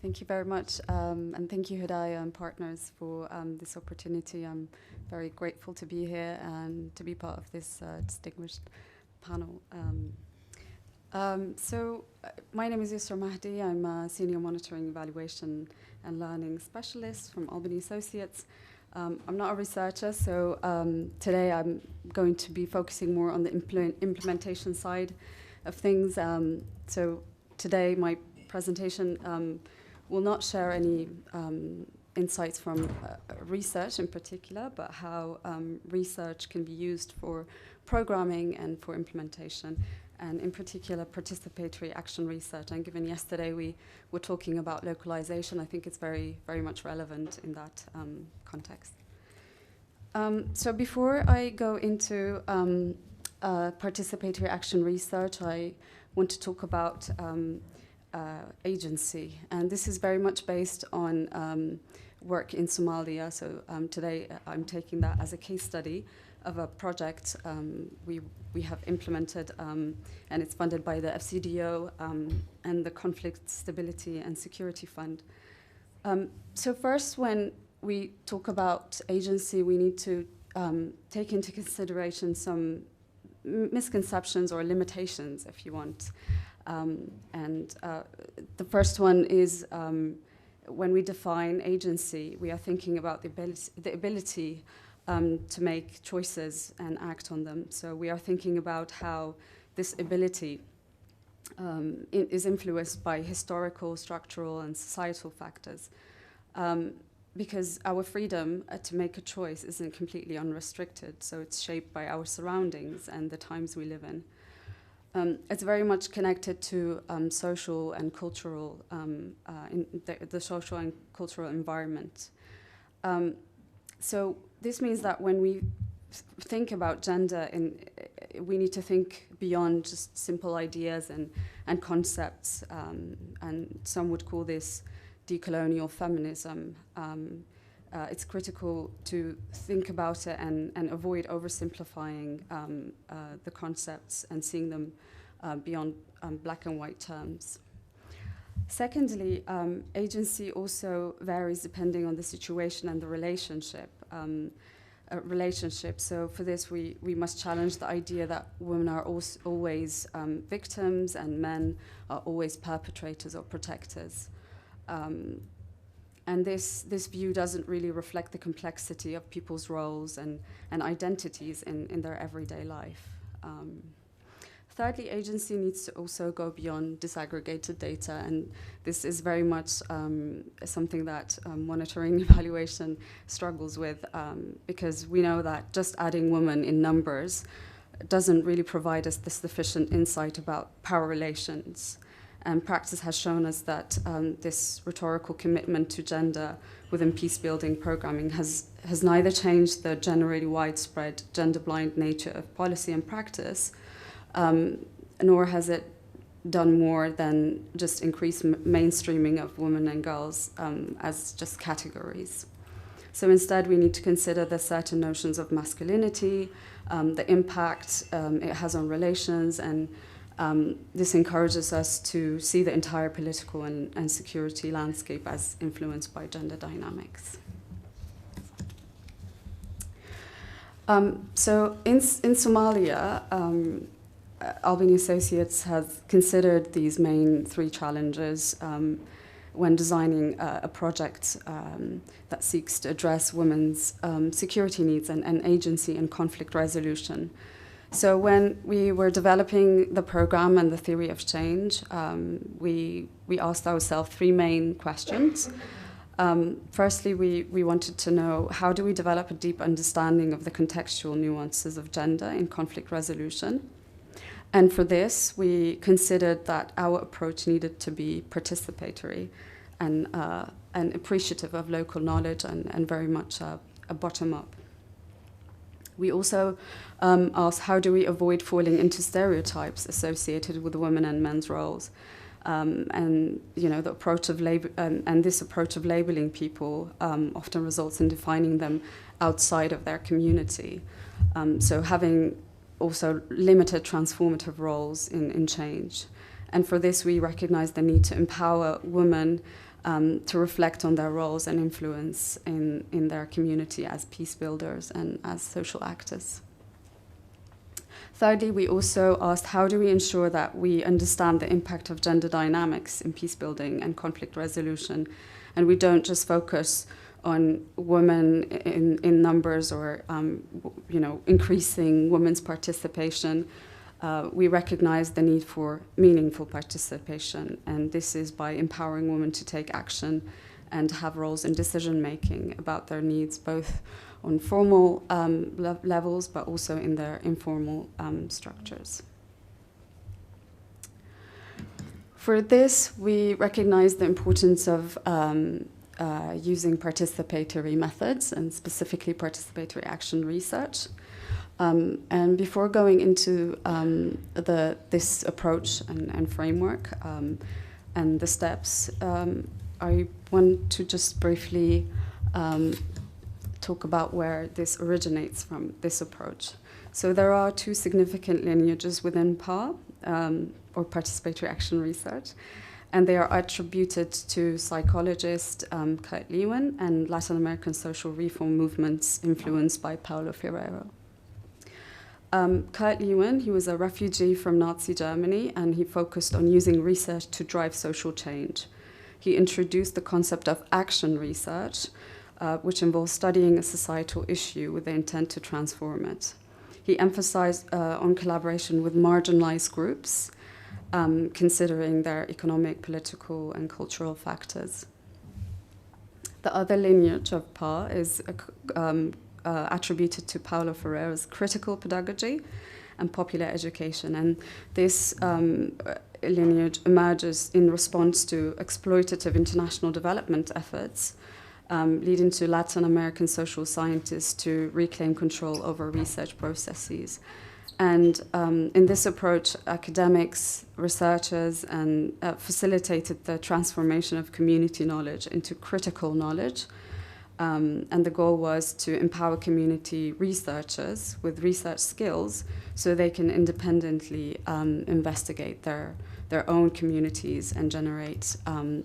Thank you very much, and thank you, Hedayah and partners, for this opportunity. I'm very grateful to be here and to be part of this distinguished panel. My name is Yusra Mahdi. I'm a Senior Monitoring, Evaluation and Learning Specialist from Albany Associates. I'm not a researcher, so today I'm going to be focusing more on the implementation side of things. So today my presentation will not share any insights from research in particular, but how research can be used for programming and for implementation, and in particular participatory action research. And given yesterday we were talking about localization, I think it's very, very much relevant in that context. So before I go into participatory action research, I want to talk about agency, and this is very much based on work in Somalia. So today I'm taking that as a case study of a project we have implemented, and it's funded by the FCDO and the Conflict Stability and Security Fund. So first, when we talk about agency, we need to take into consideration some misconceptions or limitations, if you want. The first one is when we define agency, we are thinking about the ability to make choices and act on them. So we are thinking about how this ability is influenced by historical, structural, and societal factors. Because our freedom to make a choice isn't completely unrestricted, so it's shaped by our surroundings and the times we live in. It's very much connected to social and cultural, the social and cultural environment. So this means that when we think about gender, we need to think beyond just simple ideas and concepts, and some would call this decolonial feminism. It's critical to think about it and avoid oversimplifying the concepts and seeing them beyond black and white terms. Secondly, agency also varies depending on the situation and the relationship. So for this, we must challenge the idea that women are always victims and men are always perpetrators or protectors. And this view doesn't really reflect the complexity of people's roles and identities in their everyday life. Thirdly, agency needs to also go beyond disaggregated data, and this is very much something that monitoring evaluation struggles with, because we know that just adding women in numbers doesn't really provide us the sufficient insight about power relations. And practice has shown us that this rhetorical commitment to gender within peace-building programming has neither changed the generally widespread gender-blind nature of policy and practice, nor has it done more than just increase mainstreaming of women and girls as just categories. So instead, we need to consider the certain notions of masculinity, the impact it has on relations, and this encourages us to see the entire political and security landscape as influenced by gender dynamics. So in Somalia, Albany Associates has considered these main three challenges when designing a project that seeks to address women's security needs and agency in conflict resolution. So when we were developing the program and the theory of change, we asked ourselves three main questions. Firstly, we wanted to know, how do we develop a deep understanding of the contextual nuances of gender in conflict resolution? And for this, we considered that our approach needed to be participatory and appreciative of local knowledge and very much a bottom-up. We also asked, how do we avoid falling into stereotypes associated with women and men's roles? And the approach of this approach of labeling people often results in defining them outside of their community. So having also limited transformative roles in change. And for this, we recognize the need to empower women to reflect on their roles and influence in their community as peace builders and as social actors. Thirdly, we also asked, how do we ensure that we understand the impact of gender dynamics in peace building and conflict resolution, and we don't just focus on women in numbers or increasing women's participation. We recognize the need for meaningful participation, and this is by empowering women to take action and have roles in decision-making about their needs, both on formal levels, but also in their informal structures. For this, we recognize the importance of using participatory methods, and specifically participatory action research. And before going into this approach and framework and the steps, I want to just briefly talk about where this originates from, this approach. So there are two significant lineages within PAR, or participatory action research, and they are attributed to psychologist Kurt Lewin and Latin American social reform movements influenced by Paulo Freire. Kurt Lewin, he was a refugee from Nazi Germany, and he focused on using research to drive social change. He introduced the concept of action research, which involves studying a societal issue with the intent to transform it. He emphasized on collaboration with marginalized groups, considering their economic, political, and cultural factors. The other lineage of PAR is attributed to Paulo Freire's critical pedagogy and popular education, and this lineage emerges in response to exploitative international development efforts, leading to Latin American social scientists to reclaim control over research processes. And in this approach, academics, researchers, and facilitated the transformation of community knowledge into critical knowledge. And the goal was to empower community researchers with research skills so they can independently investigate their own communities and generate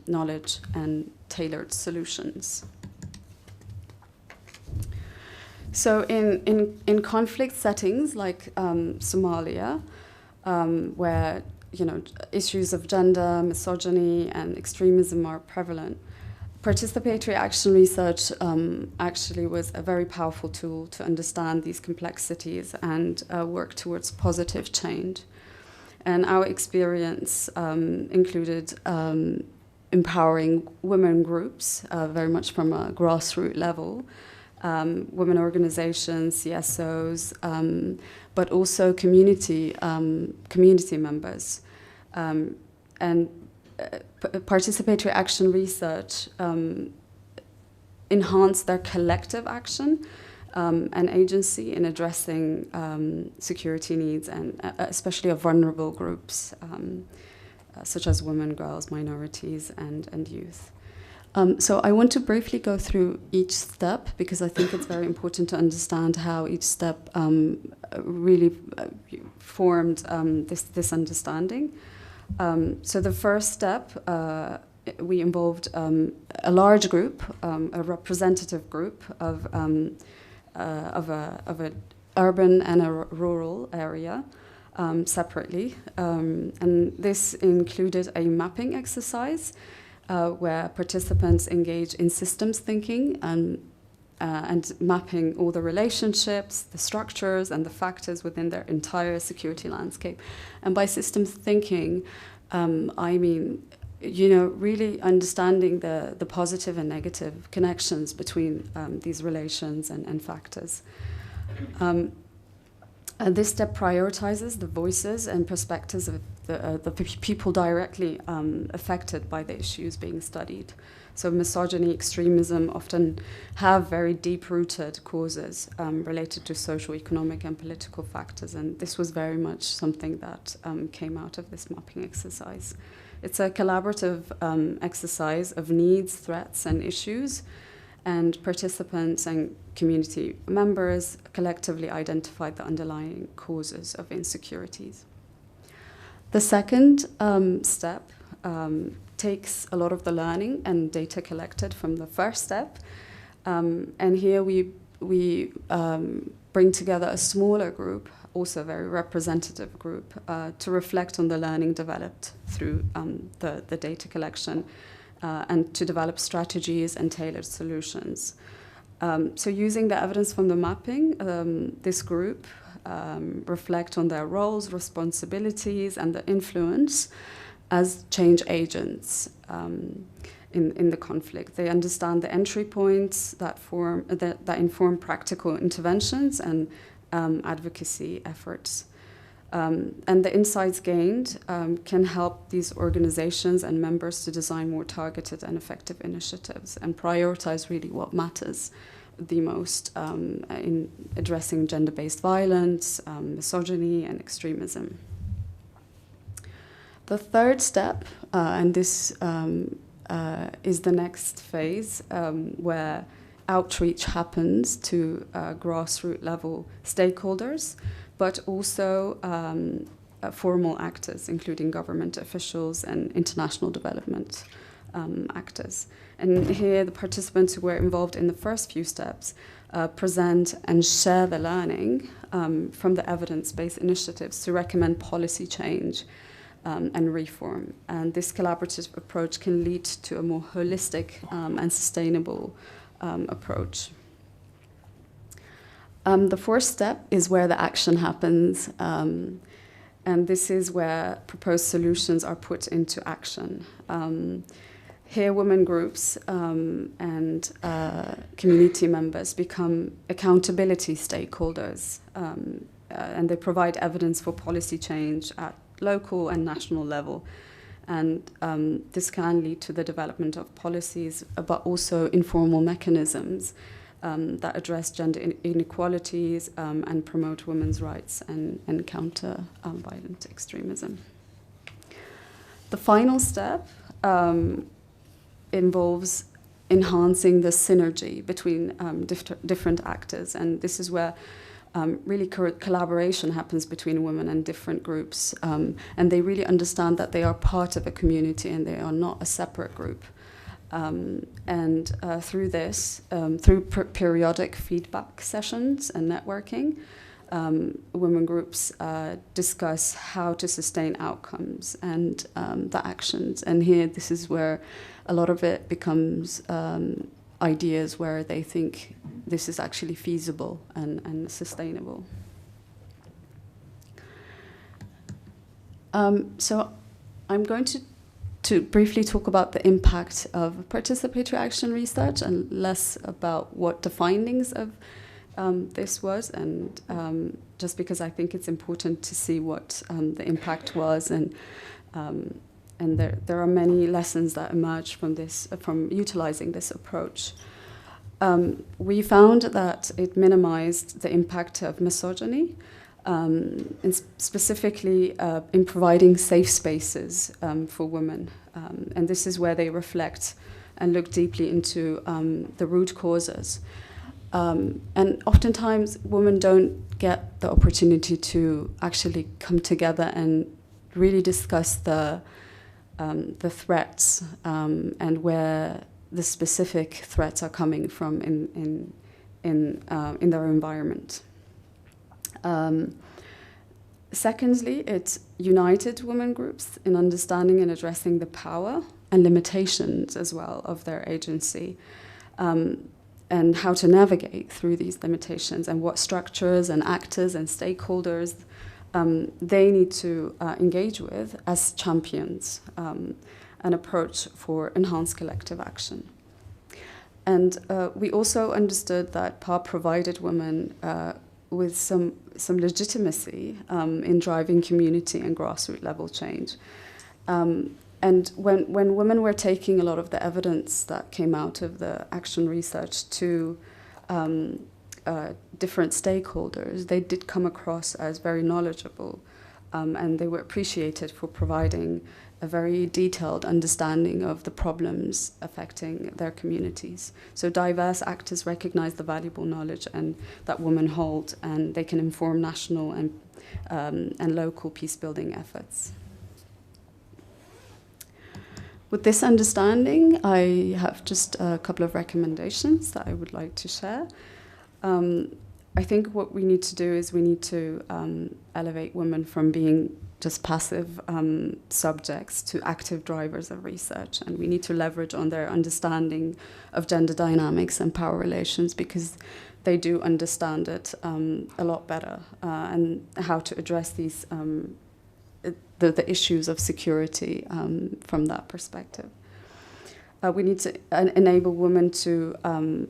knowledge and tailored solutions. So in conflict settings like Somalia, where issues of gender, misogyny, and extremism are prevalent, participatory action research actually was a very powerful tool to understand these complexities and work towards positive change. And our experience included empowering women groups, very much from a grassroots level, women organizations, CSOs, but also community members. And participatory action research enhanced their collective action and agency in addressing security needs, and especially of vulnerable groups, such as women, girls, minorities, and youth. So I want to briefly go through each step, because I think it's very important to understand how each step really formed this understanding. So the first step, we involved a large group, a representative group of an urban and a rural area separately. And this included a mapping exercise where participants engage in systems thinking and mapping all the relationships, the structures, and the factors within their entire security landscape. And by systems thinking, I mean, really understanding the positive and negative connections between these relations and factors. And this step prioritizes the voices and perspectives of the people directly affected by the issues being studied. So misogyny, extremism often have very deep-rooted causes related to social, economic, and political factors, and this was very much something that came out of this mapping exercise. It's a collaborative exercise of needs, threats, and issues, and participants and community members collectively identified the underlying causes of insecurities. The second step takes a lot of the learning and data collected from the first step, and here we bring together a smaller group, also a very representative group, to reflect on the learning developed through the data collection, and to develop strategies and tailored solutions. So using the evidence from the mapping, this group reflect on their roles, responsibilities, and the influence as change agents in the conflict. They understand the entry points that inform practical interventions and advocacy efforts. And the insights gained can help these organizations and members to design more targeted and effective initiatives and prioritize really what matters the most in addressing gender-based violence, misogyny, and extremism. The third step, and this is the next phase, where outreach happens to grassroots level stakeholders, but also formal actors, including government officials and international development actors. And here the participants who were involved in the first few steps present and share the learning from the evidence-based initiatives to recommend policy change and reform. And this collaborative approach can lead to a more holistic and sustainable approach. The fourth step is where the action happens, and this is where proposed solutions are put into action. Here, women groups and community members become accountability stakeholders, and they provide evidence for policy change at local and national level. And this can lead to the development of policies, but also informal mechanisms that address gender inequalities and promote women's rights and counter violent extremism. The final step involves enhancing the synergy between different actors, and this is where really collaboration happens between women and different groups, and they really understand that they are part of a community and they are not a separate group. And through this, through periodic feedback sessions and networking, women groups discuss how to sustain outcomes and the actions. And here, this is where a lot of it becomes ideas where they think this is actually feasible and sustainable. So I'm going to briefly talk about the impact of participatory action research and less about what the findings of this was, and just because I think it's important to see what the impact was, and there are many lessons that emerge from this, from utilizing this approach. We found that it minimized the impact of misogyny, and specifically in providing safe spaces for women. And this is where they reflect and look deeply into the root causes. And oftentimes, women don't get the opportunity to actually come together and really discuss the threats and where the specific threats are coming from in their environment. Secondly, it united women groups in understanding and addressing the power and limitations as well of their agency, and how to navigate through these limitations and what structures and actors and stakeholders they need to engage with as champions, an approach for enhanced collective action. And we also understood that PAR provided women with some legitimacy in driving community and grassroots level change. And when women were taking a lot of the evidence that came out of the action research to different stakeholders, they did come across as very knowledgeable, and they were appreciated for providing a very detailed understanding of the problems affecting their communities. So diverse actors recognize the valuable knowledge and that women hold, and they can inform national and local peace-building efforts. With this understanding, I have just a couple of recommendations that I would like to share. I think what we need to do is we need to elevate women from being just passive subjects to active drivers of research. And we need to leverage on their understanding of gender dynamics and power relations, because they do understand it a lot better, and how to address these the issues of security from that perspective. We need to enable women to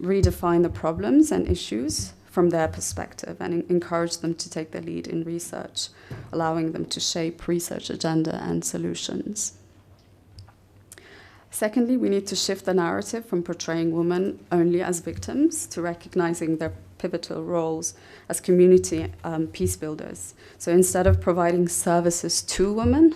redefine the problems and issues from their perspective and encourage them to take the lead in research, allowing them to shape research agenda and solutions. Secondly, we need to shift the narrative from portraying women only as victims to recognizing their pivotal roles as community peace builders. So instead of providing services to women,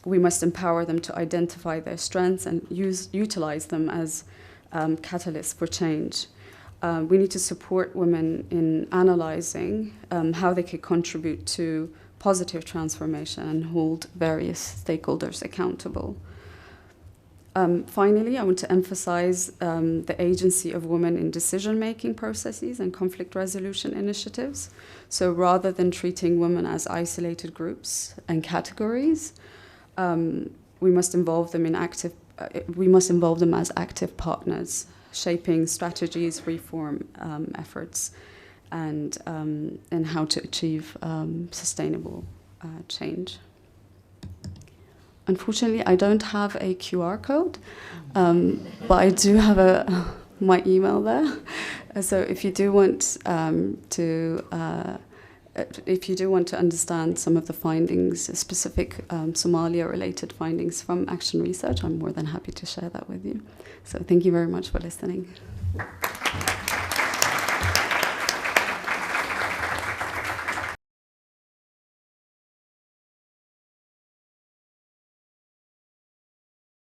we must empower them to identify their strengths and utilize them as catalysts for change. We need to support women in analyzing how they could contribute to positive transformation and hold various stakeholders accountable. Finally, I want to emphasize the agency of women in decision-making processes and conflict resolution initiatives. So rather than treating women as isolated groups and categories, we must involve them as active partners, shaping strategies, reform efforts, and how to achieve sustainable change. Unfortunately, I don't have a QR code, but I do have my email there. So if you do want to understand some of the findings, specific Somalia-related findings from Action Research, I'm more than happy to share that with you. So thank you very much for listening.